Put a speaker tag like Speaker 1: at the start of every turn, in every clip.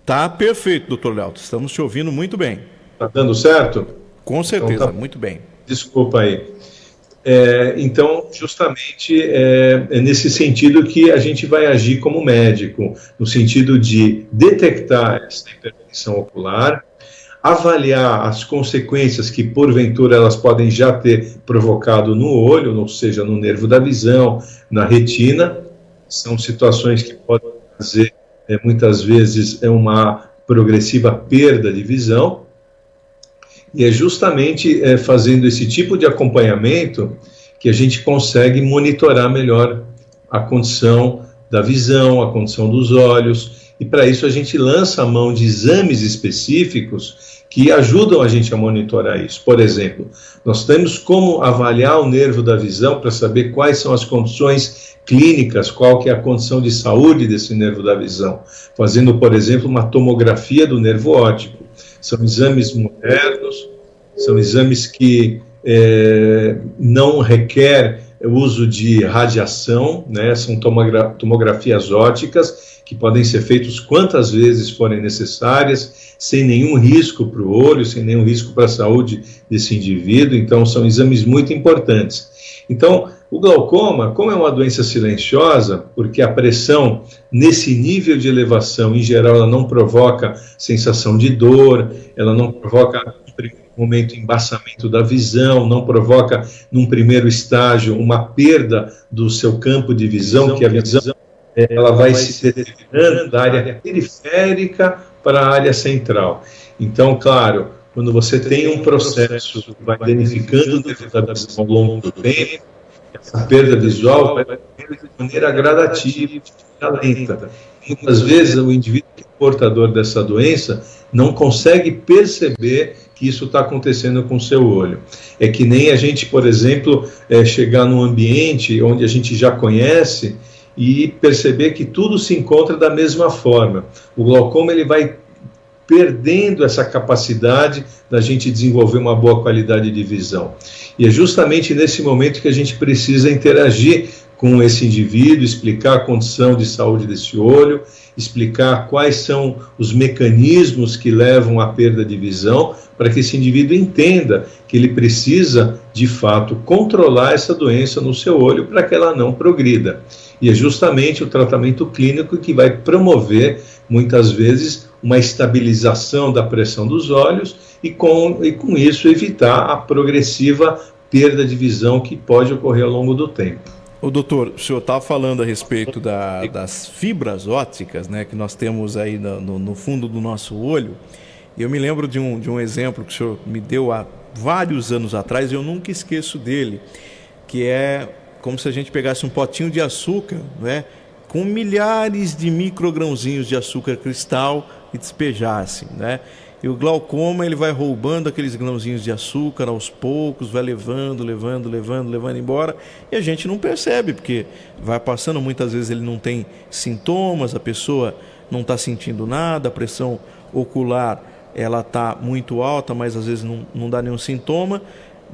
Speaker 1: Tá perfeito, doutor Léo. Estamos te ouvindo muito bem.
Speaker 2: Tá dando certo?
Speaker 1: Com certeza,
Speaker 2: Então,
Speaker 1: muito bem.
Speaker 2: Desculpa aí. Então, justamente, é nesse sentido que a gente vai agir como médico, no sentido de detectar essa hipertensão ocular, avaliar as consequências que, porventura, elas podem já ter provocado no olho, ou seja, no nervo da visão, na retina. São situações que podem fazer, muitas vezes, uma progressiva perda de visão. E é justamente fazendo esse tipo de acompanhamento que a gente consegue monitorar melhor a condição da visão, a condição dos olhos, e para isso a gente lança a mão de exames específicos que ajudam a gente a monitorar isso. Por exemplo, nós temos como avaliar o nervo da visão para saber quais são as condições clínicas, qual que é a condição de saúde desse nervo da visão, fazendo, por exemplo, uma tomografia do nervo óptico. São exames modernos, são exames que não requer o uso de radiação, né? São tomografias ópticas que podem ser feitos quantas vezes forem necessárias, sem nenhum risco para o olho, sem nenhum risco para a saúde desse indivíduo. Então, são exames muito importantes. Então, o glaucoma, como é uma doença silenciosa, porque a pressão nesse nível de elevação, em geral, ela não provoca sensação de dor, ela não provoca, no primeiro momento, embaçamento da visão, não provoca, num primeiro estágio, uma perda do seu campo de visão, que a visão ela vai se deteriorando da área periférica para a área central. Então, claro, quando você tem um processo que vai danificando o nervo da visão ao longo do tempo, essa perda visual vai de maneira gradativa, lenta. Muitas vezes o indivíduo que é portador dessa doença não consegue perceber que isso está acontecendo com o seu olho. É que nem a gente, por exemplo, chegar num ambiente onde a gente já conhece e perceber que tudo se encontra da mesma forma. O glaucoma ele vai perdendo essa capacidade da gente desenvolver uma boa qualidade de visão. E é justamente nesse momento que a gente precisa interagir com esse indivíduo, explicar a condição de saúde desse olho, explicar quais são os mecanismos que levam à perda de visão, para que esse indivíduo entenda que ele precisa, de fato, controlar essa doença no seu olho para que ela não progrida. E é justamente o tratamento clínico que vai promover, muitas vezes, uma estabilização da pressão dos olhos e com isso evitar a progressiva perda de visão que pode ocorrer ao longo do tempo.
Speaker 1: O doutor, o senhor estava falando a respeito das fibras ópticas, né, que nós temos aí no fundo do nosso olho. Eu me lembro de um exemplo que o senhor me deu há vários anos atrás, e eu nunca esqueço dele, que é como se a gente pegasse um potinho de açúcar, né, com milhares de microgrãozinhos de açúcar cristal e despejasse, né? E o glaucoma, ele vai roubando aqueles grãozinhos de açúcar aos poucos, vai levando embora, e a gente não percebe, porque vai passando, muitas vezes ele não tem sintomas, a pessoa não está sentindo nada, a pressão ocular, ela está muito alta, mas às vezes não dá nenhum sintoma,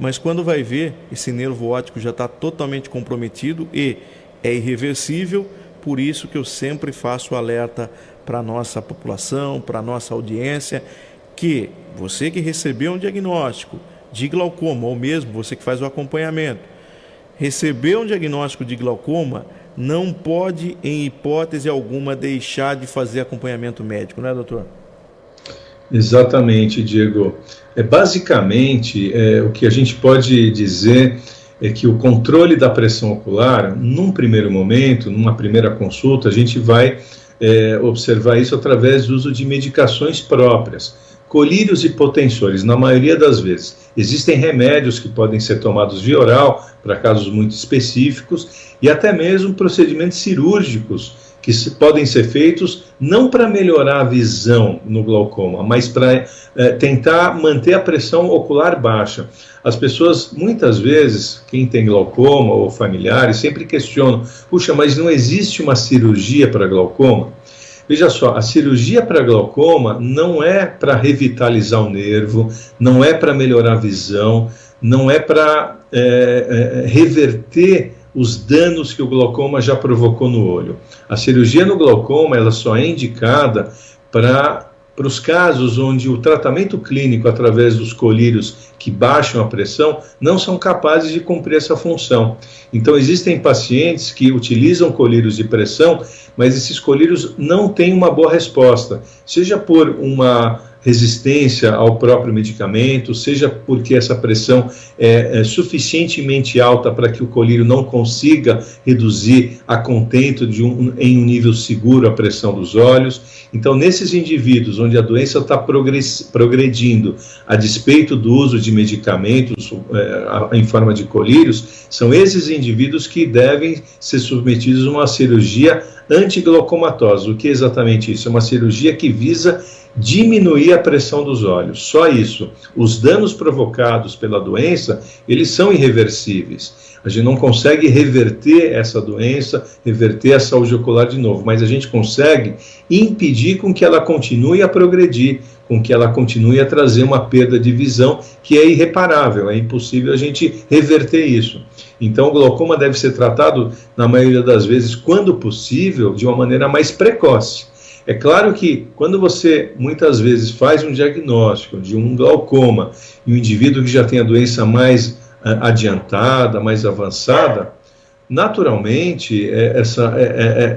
Speaker 1: mas quando vai ver, esse nervo óptico já está totalmente comprometido e é irreversível. Por isso que eu sempre faço alerta para a nossa população, para a nossa audiência, que você que recebeu um diagnóstico de glaucoma, ou mesmo você que faz o acompanhamento, recebeu um diagnóstico de glaucoma, não pode, em hipótese alguma, deixar de fazer acompanhamento médico, não é, doutor?
Speaker 2: Exatamente, Diego. Basicamente, o que a gente pode dizer é que o controle da pressão ocular, num primeiro momento, numa primeira consulta, a gente vai observar isso através do uso de medicações próprias, colírios e potensores, na maioria das vezes. Existem remédios que podem ser tomados via oral, para casos muito específicos, e até mesmo procedimentos cirúrgicos, que podem ser feitos não para melhorar a visão no glaucoma, mas para tentar manter a pressão ocular baixa. As pessoas, muitas vezes, quem tem glaucoma ou familiares, sempre questionam, puxa, mas não existe uma cirurgia para glaucoma? Veja só, a cirurgia para glaucoma não é para revitalizar o nervo, não é para melhorar a visão, não é para reverter os danos que o glaucoma já provocou no olho. A cirurgia no glaucoma, ela só é indicada para os casos onde o tratamento clínico através dos colírios que baixam a pressão não são capazes de cumprir essa função. Então existem pacientes que utilizam colírios de pressão, mas esses colírios não têm uma boa resposta, seja por uma resistência ao próprio medicamento, seja porque essa pressão é suficientemente alta para que o colírio não consiga reduzir a contento em um nível seguro a pressão dos olhos. Então, nesses indivíduos onde a doença está progredindo a despeito do uso de medicamentos em forma de colírios, são esses indivíduos que devem ser submetidos a uma cirurgia antiglaucomatosa. O que é exatamente isso? É uma cirurgia que visa diminuir a pressão dos olhos, só isso. Os danos provocados pela doença, eles são irreversíveis. A gente não consegue reverter essa doença, reverter a saúde ocular de novo, mas a gente consegue impedir com que ela continue a progredir, com que ela continue a trazer uma perda de visão que é irreparável, é impossível a gente reverter isso. Então o glaucoma deve ser tratado, na maioria das vezes, quando possível, de uma maneira mais precoce. É claro que quando você muitas vezes faz um diagnóstico de um glaucoma e um indivíduo que já tem a doença mais adiantada, mais avançada, naturalmente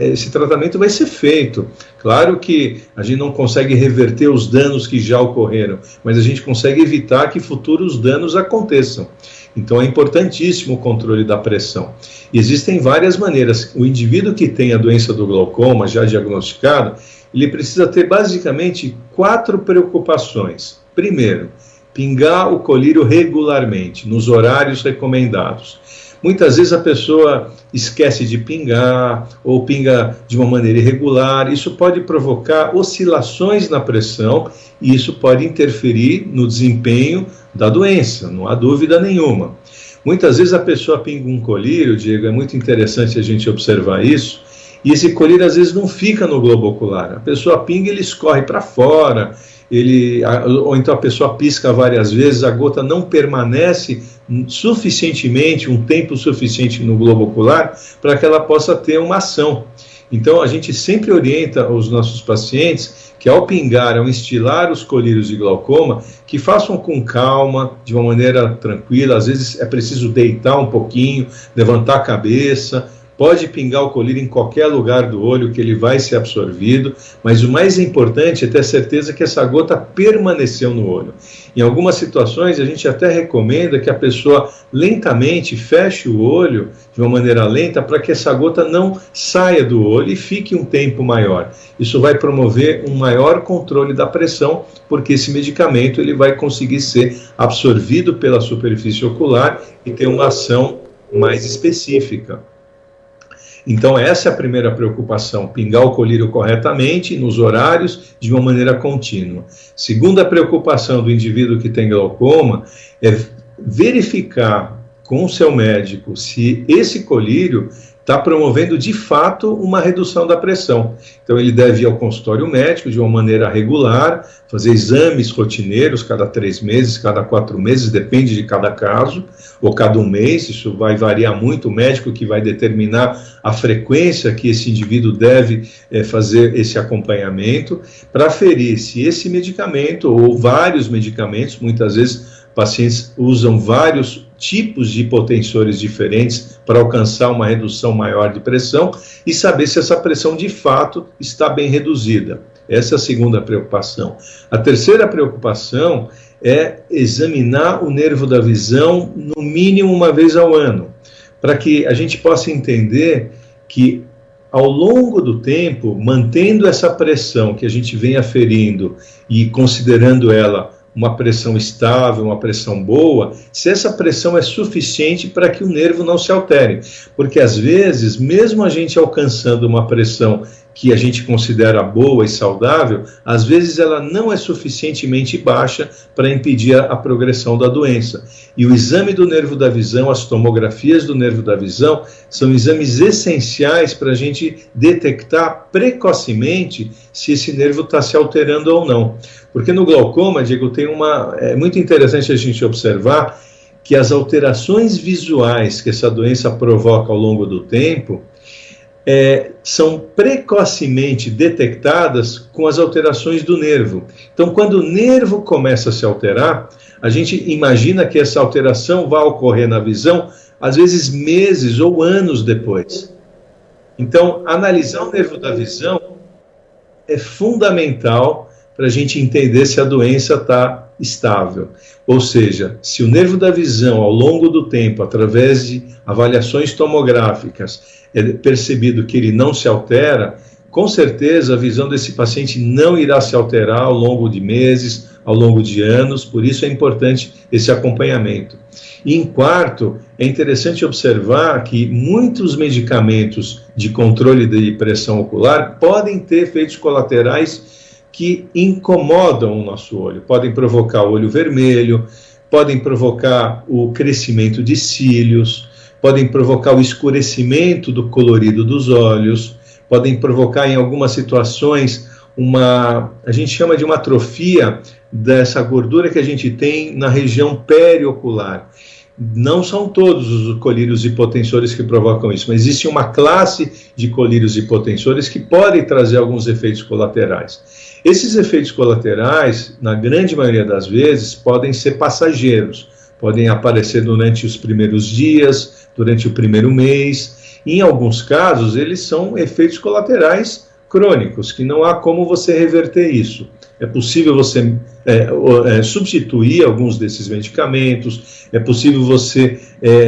Speaker 2: esse tratamento vai ser feito. Claro que a gente não consegue reverter os danos que já ocorreram, mas a gente consegue evitar que futuros danos aconteçam. Então é importantíssimo o controle da pressão. E existem várias maneiras. O indivíduo que tem a doença do glaucoma já diagnosticado, ele precisa ter basicamente 4 preocupações. Primeiro, pingar o colírio regularmente, nos horários recomendados. Muitas vezes a pessoa esquece de pingar, ou pinga de uma maneira irregular. Isso pode provocar oscilações na pressão, e isso pode interferir no desempenho da doença, não há dúvida nenhuma. Muitas vezes a pessoa pinga um colírio, Diego, é muito interessante a gente observar isso, e esse colírio às vezes não fica no globo ocular. A pessoa pinga e ele escorre para fora, ou então a pessoa pisca várias vezes, a gota não permanece suficientemente, um tempo suficiente no globo ocular para que ela possa ter uma ação. Então a gente sempre orienta os nossos pacientes que ao pingar, ao instilar os colírios de glaucoma, que façam com calma, de uma maneira tranquila. Às vezes é preciso deitar um pouquinho, levantar a cabeça. Pode pingar o colírio em qualquer lugar do olho que ele vai ser absorvido, mas o mais importante é ter certeza que essa gota permaneceu no olho. Em algumas situações a gente até recomenda que a pessoa lentamente feche o olho de uma maneira lenta para que essa gota não saia do olho e fique um tempo maior. Isso vai promover um maior controle da pressão, porque esse medicamento ele vai conseguir ser absorvido pela superfície ocular e ter uma ação mais específica. Então essa é a primeira preocupação, pingar o colírio corretamente, nos horários, de uma maneira contínua. Segunda preocupação do indivíduo que tem glaucoma é verificar com o seu médico se esse colírio está promovendo de fato uma redução da pressão. Então ele deve ir ao consultório médico de uma maneira regular, fazer exames rotineiros cada 3 meses, cada 4 meses, depende de cada caso, ou cada 1 mês, isso vai variar muito, o médico que vai determinar a frequência que esse indivíduo deve fazer esse acompanhamento, para aferir se esse medicamento ou vários medicamentos, muitas vezes pacientes usam vários tipos de hipotensores diferentes para alcançar uma redução maior de pressão e saber se essa pressão de fato está bem reduzida. Essa é a segunda preocupação. A terceira preocupação é examinar o nervo da visão no mínimo uma vez ao ano, para que a gente possa entender que ao longo do tempo, mantendo essa pressão que a gente vem aferindo e considerando ela uma pressão estável, uma pressão boa, se essa pressão é suficiente para que o nervo não se altere. Porque às vezes, mesmo a gente alcançando uma pressão que a gente considera boa e saudável, às vezes ela não é suficientemente baixa para impedir a progressão da doença. E o exame do nervo da visão, as tomografias do nervo da visão, são exames essenciais para a gente detectar precocemente se esse nervo está se alterando ou não. Porque no glaucoma, Diego, é muito interessante a gente observar que as alterações visuais que essa doença provoca ao longo do tempo, são precocemente detectadas com as alterações do nervo. Então, quando o nervo começa a se alterar, a gente imagina que essa alteração vai ocorrer na visão, às vezes meses ou anos depois. Então, analisar o nervo da visão é fundamental para a gente entender se a doença está estável. Ou seja, se o nervo da visão, ao longo do tempo, através de avaliações tomográficas, é percebido que ele não se altera, com certeza a visão desse paciente não irá se alterar ao longo de meses, ao longo de anos, por isso é importante esse acompanhamento. E em quarto, é interessante observar que muitos medicamentos de controle de pressão ocular podem ter efeitos colaterais que incomodam o nosso olho. Podem provocar o olho vermelho, podem provocar o crescimento de cílios, podem provocar o escurecimento do colorido dos olhos, podem provocar em algumas situações a gente chama de uma atrofia dessa gordura que a gente tem na região periocular. Não são todos os colírios hipotensores que provocam isso, mas existe uma classe de colírios hipotensores que podem trazer alguns efeitos colaterais. Esses efeitos colaterais, na grande maioria das vezes, podem ser passageiros, podem aparecer durante os primeiros dias, durante o primeiro mês. Em alguns casos, eles são efeitos colaterais crônicos, que não há como você reverter isso. É possível você substituir alguns desses medicamentos, é possível você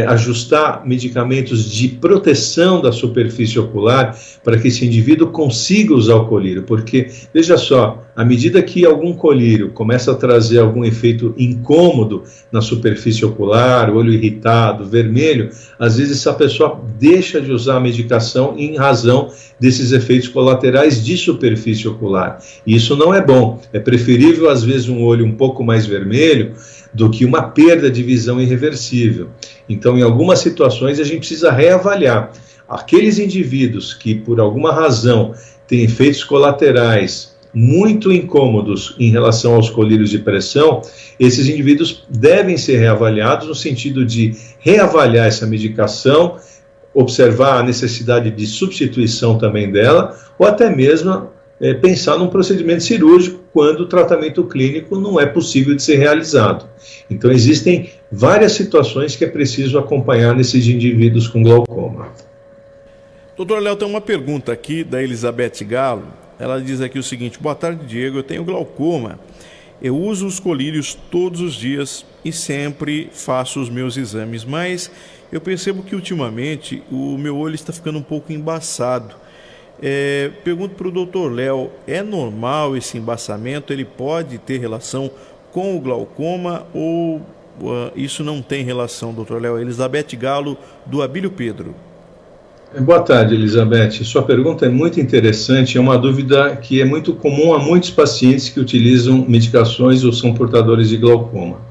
Speaker 2: ajustar medicamentos de proteção da superfície ocular para que esse indivíduo consiga usar o colírio, porque, veja só, à medida que algum colírio começa a trazer algum efeito incômodo na superfície ocular, olho irritado, vermelho, às vezes essa pessoa deixa de usar a medicação em razão desses efeitos colaterais de superfície ocular. E isso não é bom. É preferível, às vezes, um olho um pouco mais vermelho do que uma perda de visão irreversível. Então, em algumas situações, a gente precisa reavaliar. Aqueles indivíduos que, por alguma razão, têm efeitos colaterais muito incômodos em relação aos colírios de pressão, esses indivíduos devem ser reavaliados no sentido de reavaliar essa medicação, observar a necessidade de substituição também dela, ou até mesmo pensar num procedimento cirúrgico quando o tratamento clínico não é possível de ser realizado. Então, existem várias situações que é preciso acompanhar nesses indivíduos com glaucoma.
Speaker 1: Doutor Léo, tem uma pergunta aqui da Elizabeth Galo. Ela diz aqui o seguinte: boa tarde, Diego, eu tenho glaucoma. Eu uso os colírios todos os dias e sempre faço os meus exames, mas eu percebo que ultimamente o meu olho está ficando um pouco embaçado. Pergunto para o doutor Léo, é normal esse embaçamento? Ele pode ter relação com o glaucoma ou isso não tem relação, doutor Léo? Elizabeth Galo, do Abílio Pedro.
Speaker 2: Boa tarde, Elizabeth. Sua pergunta é muito interessante, é uma dúvida que é muito comum a muitos pacientes que utilizam medicações ou são portadores de glaucoma.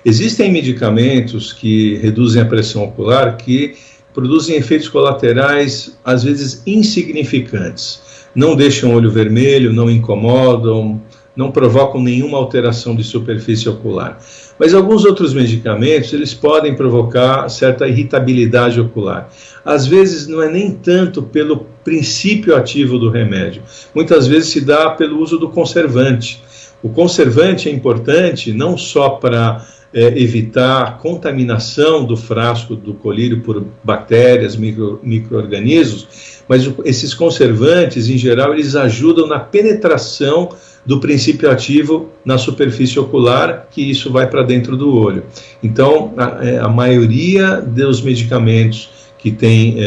Speaker 2: Existem medicamentos que reduzem a pressão ocular que produzem efeitos colaterais, às vezes insignificantes. Não deixam o olho vermelho, não incomodam, não provocam nenhuma alteração de superfície ocular. Mas alguns outros medicamentos, eles podem provocar certa irritabilidade ocular. Às vezes não é nem tanto pelo princípio ativo do remédio. Muitas vezes se dá pelo uso do conservante. O conservante é importante não só para evitar a contaminação do frasco do colírio por bactérias, micro-organismos, mas esses conservantes, em geral, eles ajudam na penetração do princípio ativo na superfície ocular, que isso vai para dentro do olho. Então, a maioria dos medicamentos que têm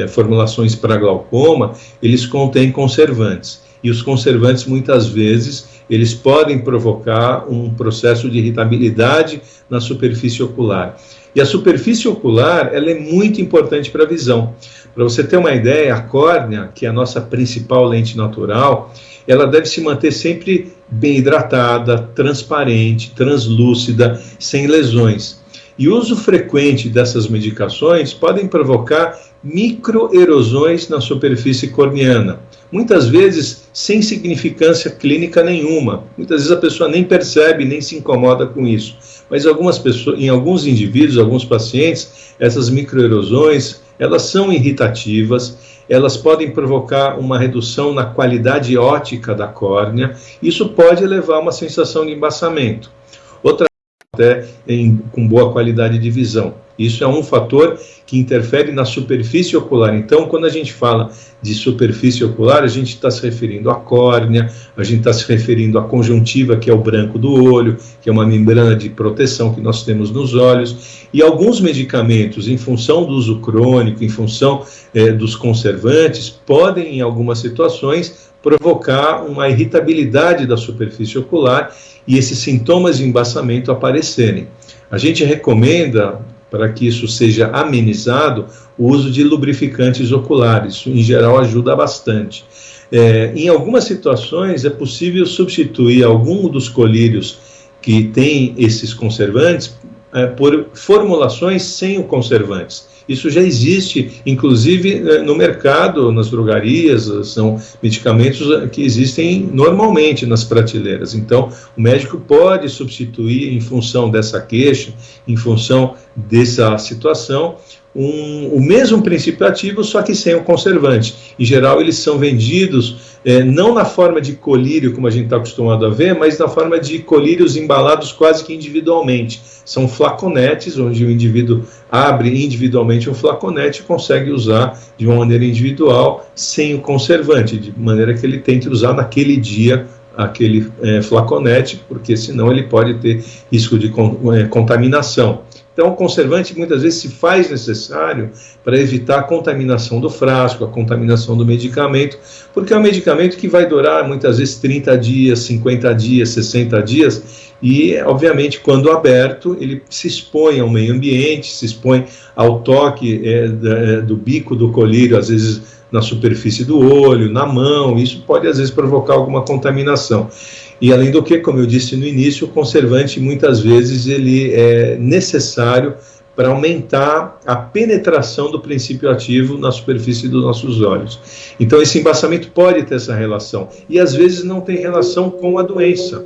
Speaker 2: formulações para glaucoma, eles contêm conservantes. E os conservantes, muitas vezes, eles podem provocar um processo de irritabilidade na superfície ocular. E a superfície ocular, ela é muito importante para a visão. Para você ter uma ideia, a córnea, que é a nossa principal lente natural, ela deve se manter sempre bem hidratada, transparente, translúcida, sem lesões. E o uso frequente dessas medicações podem provocar microerosões na superfície corneana, muitas vezes sem significância clínica nenhuma. Muitas vezes a pessoa nem percebe, nem se incomoda com isso. Mas em alguns indivíduos, alguns pacientes, essas microerosões, elas são irritativas, elas podem provocar uma redução na qualidade óptica da córnea. Isso pode levar a uma sensação de embaçamento. Outra até com boa qualidade de visão. Isso é um fator que interfere na superfície ocular. Então, quando a gente fala de superfície ocular, a gente está se referindo à córnea, a gente está se referindo à conjuntiva, que é o branco do olho, que é uma membrana de proteção que nós temos nos olhos. E alguns medicamentos, em função do uso crônico, em função dos conservantes, podem, em algumas situações, provocar uma irritabilidade da superfície ocular e esses sintomas de embaçamento aparecerem. A gente recomenda, para que isso seja amenizado, o uso de lubrificantes oculares. Isso, em geral, ajuda bastante. Em algumas situações, é possível substituir algum dos colírios que tem esses conservantes por formulações sem os conservantes. Isso já existe, inclusive, no mercado, nas drogarias, são medicamentos que existem normalmente nas prateleiras. Então, o médico pode substituir, em função dessa queixa, em função dessa situação, o mesmo princípio ativo, só que sem o conservante. Em geral, eles são vendidos não na forma de colírio, como a gente está acostumado a ver, mas na forma de colírios embalados quase que individualmente. São flaconetes, onde o indivíduo abre individualmente um flaconete e consegue usar de uma maneira individual, sem o conservante, de maneira que ele tem que usar naquele dia aquele flaconete, porque senão ele pode ter risco de contaminação. Então, o conservante muitas vezes se faz necessário para evitar a contaminação do frasco, a contaminação do medicamento, porque é um medicamento que vai durar muitas vezes 30 dias, 50 dias, 60 dias, e, obviamente, quando aberto, ele se expõe ao meio ambiente, se expõe ao toque do bico do colírio, às vezes na superfície do olho, na mão. Isso pode, às vezes, provocar alguma contaminação. E, além do que, como eu disse no início, o conservante, muitas vezes, ele é necessário para aumentar a penetração do princípio ativo na superfície dos nossos olhos. Então, esse embaçamento pode ter essa relação. E, às vezes, não tem relação com a doença.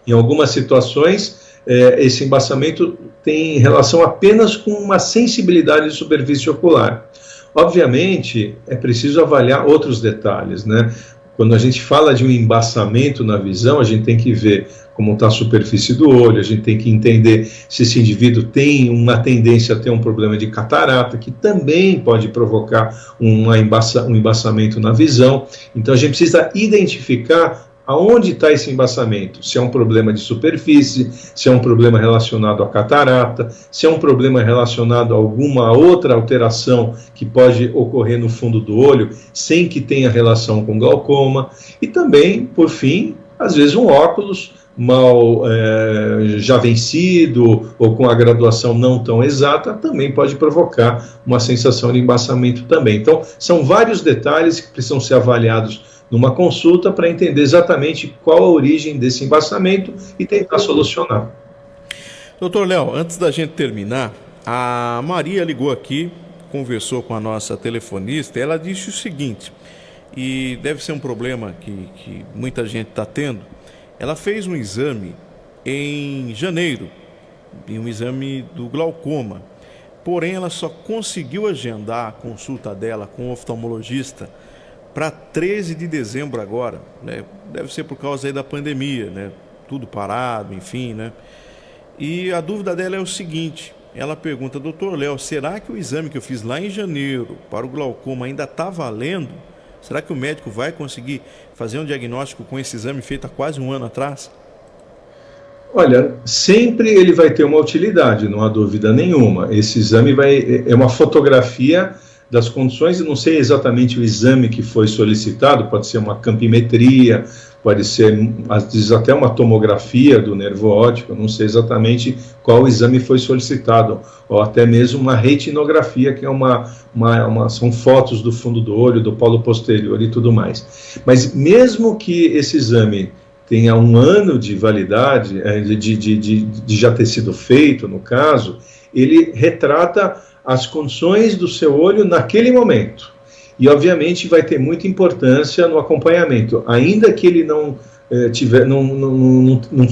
Speaker 2: Em algumas situações, esse embaçamento tem relação apenas com uma sensibilidade de superfície ocular. Obviamente, é preciso avaliar outros detalhes, né? Quando a gente fala de um embaçamento na visão, a gente tem que ver como está a superfície do olho, a gente tem que entender se esse indivíduo tem uma tendência a ter um problema de catarata, que também pode provocar um embaçamento na visão. Então, a gente precisa identificar aonde está esse embaçamento, se é um problema de superfície, se é um problema relacionado à catarata, se é um problema relacionado a alguma outra alteração que pode ocorrer no fundo do olho, sem que tenha relação com glaucoma, e também, por fim, às vezes um óculos mal já vencido ou com a graduação não tão exata, também pode provocar uma sensação de embaçamento também. Então, são vários detalhes que precisam ser avaliados numa consulta para entender exatamente qual a origem desse embaçamento e tentar solucionar.
Speaker 1: Doutor Léo, antes da gente terminar, a Maria ligou aqui, conversou com a nossa telefonista, e ela disse o seguinte, e deve ser um problema que muita gente está tendo. Ela fez um exame em janeiro, um exame do glaucoma, porém ela só conseguiu agendar a consulta dela com o oftalmologista para 13 de dezembro agora, né? Deve ser por causa aí da pandemia, né? Tudo parado, enfim, né? E a dúvida dela é o seguinte, ela pergunta, doutor Léo, será que o exame que eu fiz lá em janeiro para o glaucoma ainda está valendo? Será que o médico vai conseguir fazer um diagnóstico com esse exame feito há quase um ano atrás?
Speaker 2: Olha, sempre ele vai ter uma utilidade, não há dúvida nenhuma. Esse exame é uma fotografia das condições, eu não sei exatamente o exame que foi solicitado, pode ser uma campimetria, pode ser às vezes até uma tomografia do nervo óptico, eu não sei exatamente qual exame foi solicitado, ou até mesmo uma retinografia, que é são fotos do fundo do olho, do polo posterior e tudo mais. Mas mesmo que esse exame tenha um ano de validade, de já ter sido feito, no caso, ele retrata as condições do seu olho naquele momento. E, obviamente, vai ter muita importância no acompanhamento. Ainda que ele não não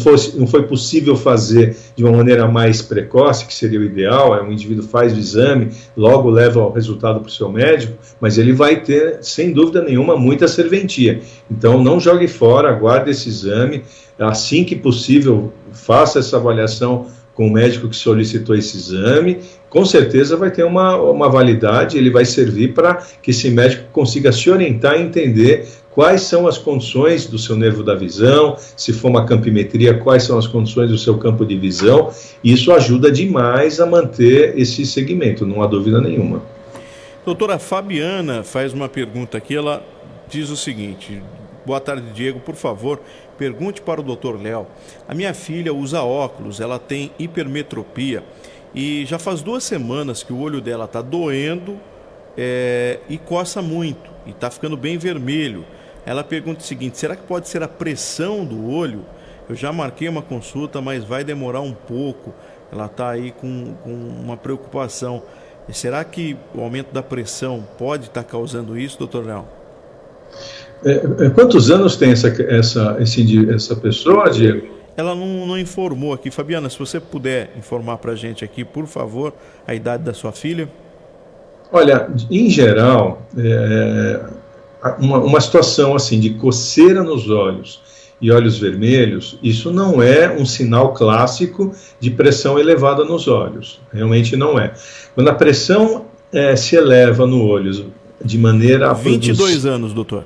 Speaker 2: foi possível fazer de uma maneira mais precoce, que seria o ideal, um indivíduo faz o exame, logo leva o resultado para o seu médico, mas ele vai ter, sem dúvida nenhuma, muita serventia. Então, não jogue fora, aguarde esse exame, assim que possível, faça essa avaliação com o médico que solicitou esse exame, com certeza vai ter uma validade, ele vai servir para que esse médico consiga se orientar e entender quais são as condições do seu nervo da visão, se for uma campimetria, quais são as condições do seu campo de visão, e isso ajuda demais a manter esse segmento, não há dúvida nenhuma.
Speaker 1: Doutora Fabiana faz uma pergunta aqui, ela diz o seguinte: boa tarde, Diego, por favor, pergunte para o Dr. Léo. A minha filha usa óculos, ela tem hipermetropia e já faz 2 semanas que o olho dela está doendo e coça muito e está ficando bem vermelho. Ela pergunta o seguinte: será que pode ser a pressão do olho? Eu já marquei uma consulta, mas vai demorar um pouco. Ela está aí com uma preocupação. Será que o aumento da pressão pode estar causando isso, doutor Léo?
Speaker 2: Quantos anos tem essa pessoa, Diego?
Speaker 1: Ela não informou aqui. Fabiana, se você puder informar para a gente aqui, por favor, a idade da sua filha.
Speaker 2: Olha, em geral, uma situação assim de coceira nos olhos e olhos vermelhos, isso não é um sinal clássico de pressão elevada nos olhos. Realmente não é. Quando a pressão se eleva no olho de maneira a
Speaker 1: 22 anos, doutor.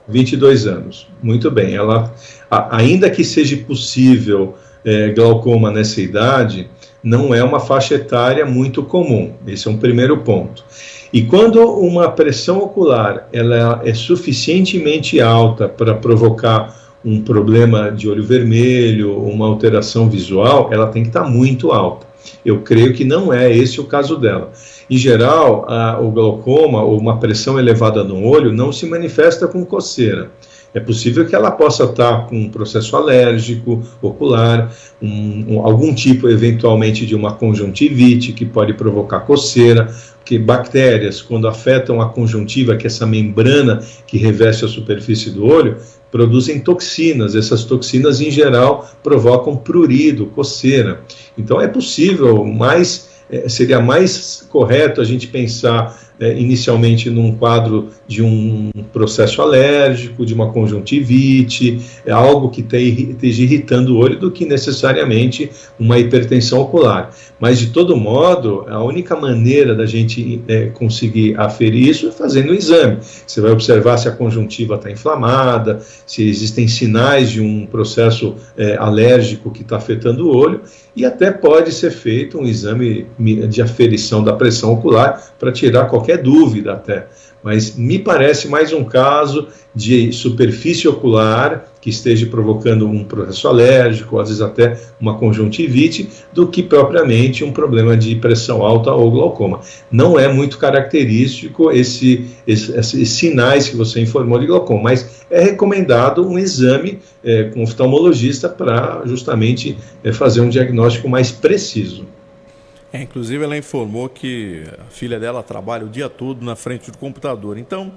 Speaker 2: 22 anos, muito bem. Ela, ainda que seja possível glaucoma nessa idade, não é uma faixa etária muito comum. Esse é um primeiro ponto. E quando uma pressão ocular ela é suficientemente alta para provocar um problema de olho vermelho, uma alteração visual, ela tem que estar muito alta. Eu creio que não é esse o caso dela. Em geral, o glaucoma ou uma pressão elevada no olho não se manifesta com coceira. É possível que ela possa estar com um processo alérgico, ocular, algum tipo, eventualmente, de uma conjuntivite, que pode provocar coceira, porque bactérias, quando afetam a conjuntiva, que é essa membrana que reveste a superfície do olho, produzem toxinas. Essas toxinas, em geral, provocam prurido, coceira. Então, é possível, seria mais correto a gente pensar inicialmente num quadro de um processo alérgico, de uma conjuntivite, algo que esteja irritando o olho, do que necessariamente uma hipertensão ocular. Mas, de todo modo, a única maneira da gente conseguir aferir isso é fazendo o exame. Você vai observar se a conjuntiva está inflamada, se existem sinais de um processo alérgico que está afetando o olho, e até pode ser feito um exame de aferição da pressão ocular para tirar qualquer dúvida até. Mas me parece mais um caso de superfície ocular que esteja provocando um processo alérgico, às vezes até uma conjuntivite, do que propriamente um problema de pressão alta ou glaucoma. Não é muito característico esses sinais que você informou de glaucoma, mas é recomendado um exame com oftalmologista para justamente fazer um diagnóstico mais preciso.
Speaker 1: Inclusive ela informou que a filha dela trabalha o dia todo na frente do computador, então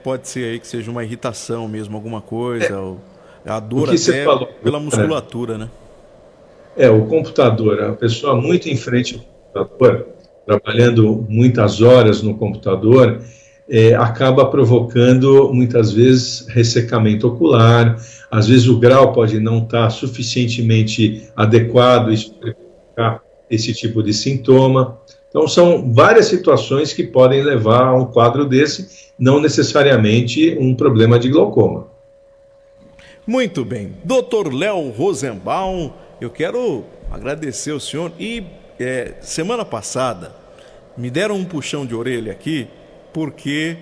Speaker 1: pode ser aí que seja uma irritação mesmo, alguma coisa, ou a dor até pela musculatura, né?
Speaker 2: O computador, a pessoa muito em frente ao computador, trabalhando muitas horas no computador, acaba provocando muitas vezes ressecamento ocular, às vezes o grau pode não estar suficientemente adequado, isso pode provocar esse tipo de sintoma. Então, são várias situações que podem levar a um quadro desse, não necessariamente um problema de glaucoma.
Speaker 1: Muito bem. Dr. Léo Rosenbaum, eu quero agradecer ao senhor. E semana passada me deram um puxão de orelha aqui, porque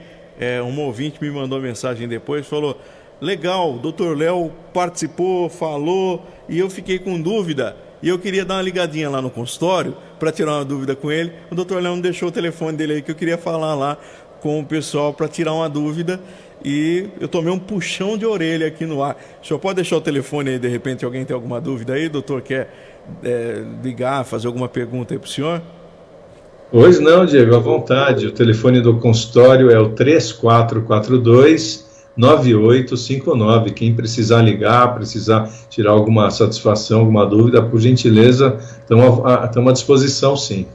Speaker 1: um ouvinte me mandou mensagem depois, falou: legal, o Dr. Léo participou, falou, e eu fiquei com dúvida. E eu queria dar uma ligadinha lá no consultório para tirar uma dúvida com ele. O doutor Léo deixou o telefone dele aí, que eu queria falar lá com o pessoal para tirar uma dúvida. E eu tomei um puxão de orelha aqui no ar. O senhor pode deixar o telefone aí, de repente alguém tem alguma dúvida aí? O doutor quer ligar, fazer alguma pergunta aí para o senhor?
Speaker 2: Pois não, Diego, à vontade. O telefone do consultório é o 3442 9859. Quem precisar ligar, precisar tirar alguma satisfação, alguma dúvida, por gentileza, estamos à disposição, sim.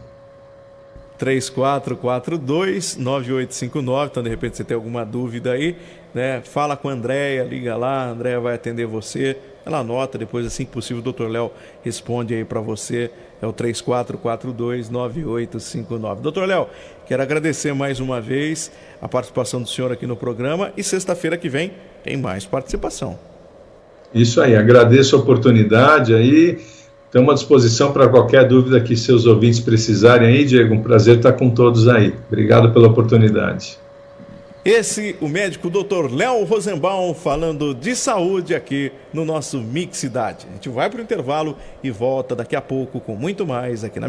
Speaker 1: 3442-9859, então de repente você tem alguma dúvida aí, né? Fala com a Andréia, liga lá, a Andréia vai atender você, ela anota, depois assim que possível o Dr. Léo responde aí para você, é o 3442-9859. Dr. Léo, quero agradecer mais uma vez a participação do senhor aqui no programa e sexta-feira que vem tem mais participação.
Speaker 2: Isso aí, agradeço a oportunidade aí. Estamos à disposição para qualquer dúvida que seus ouvintes precisarem aí, Diego. Um prazer estar com todos aí. Obrigado pela oportunidade.
Speaker 1: Esse, o médico Dr. Léo Rosenbaum, falando de saúde aqui no nosso Mix Cidade. A gente vai para o intervalo e volta daqui a pouco com muito mais aqui na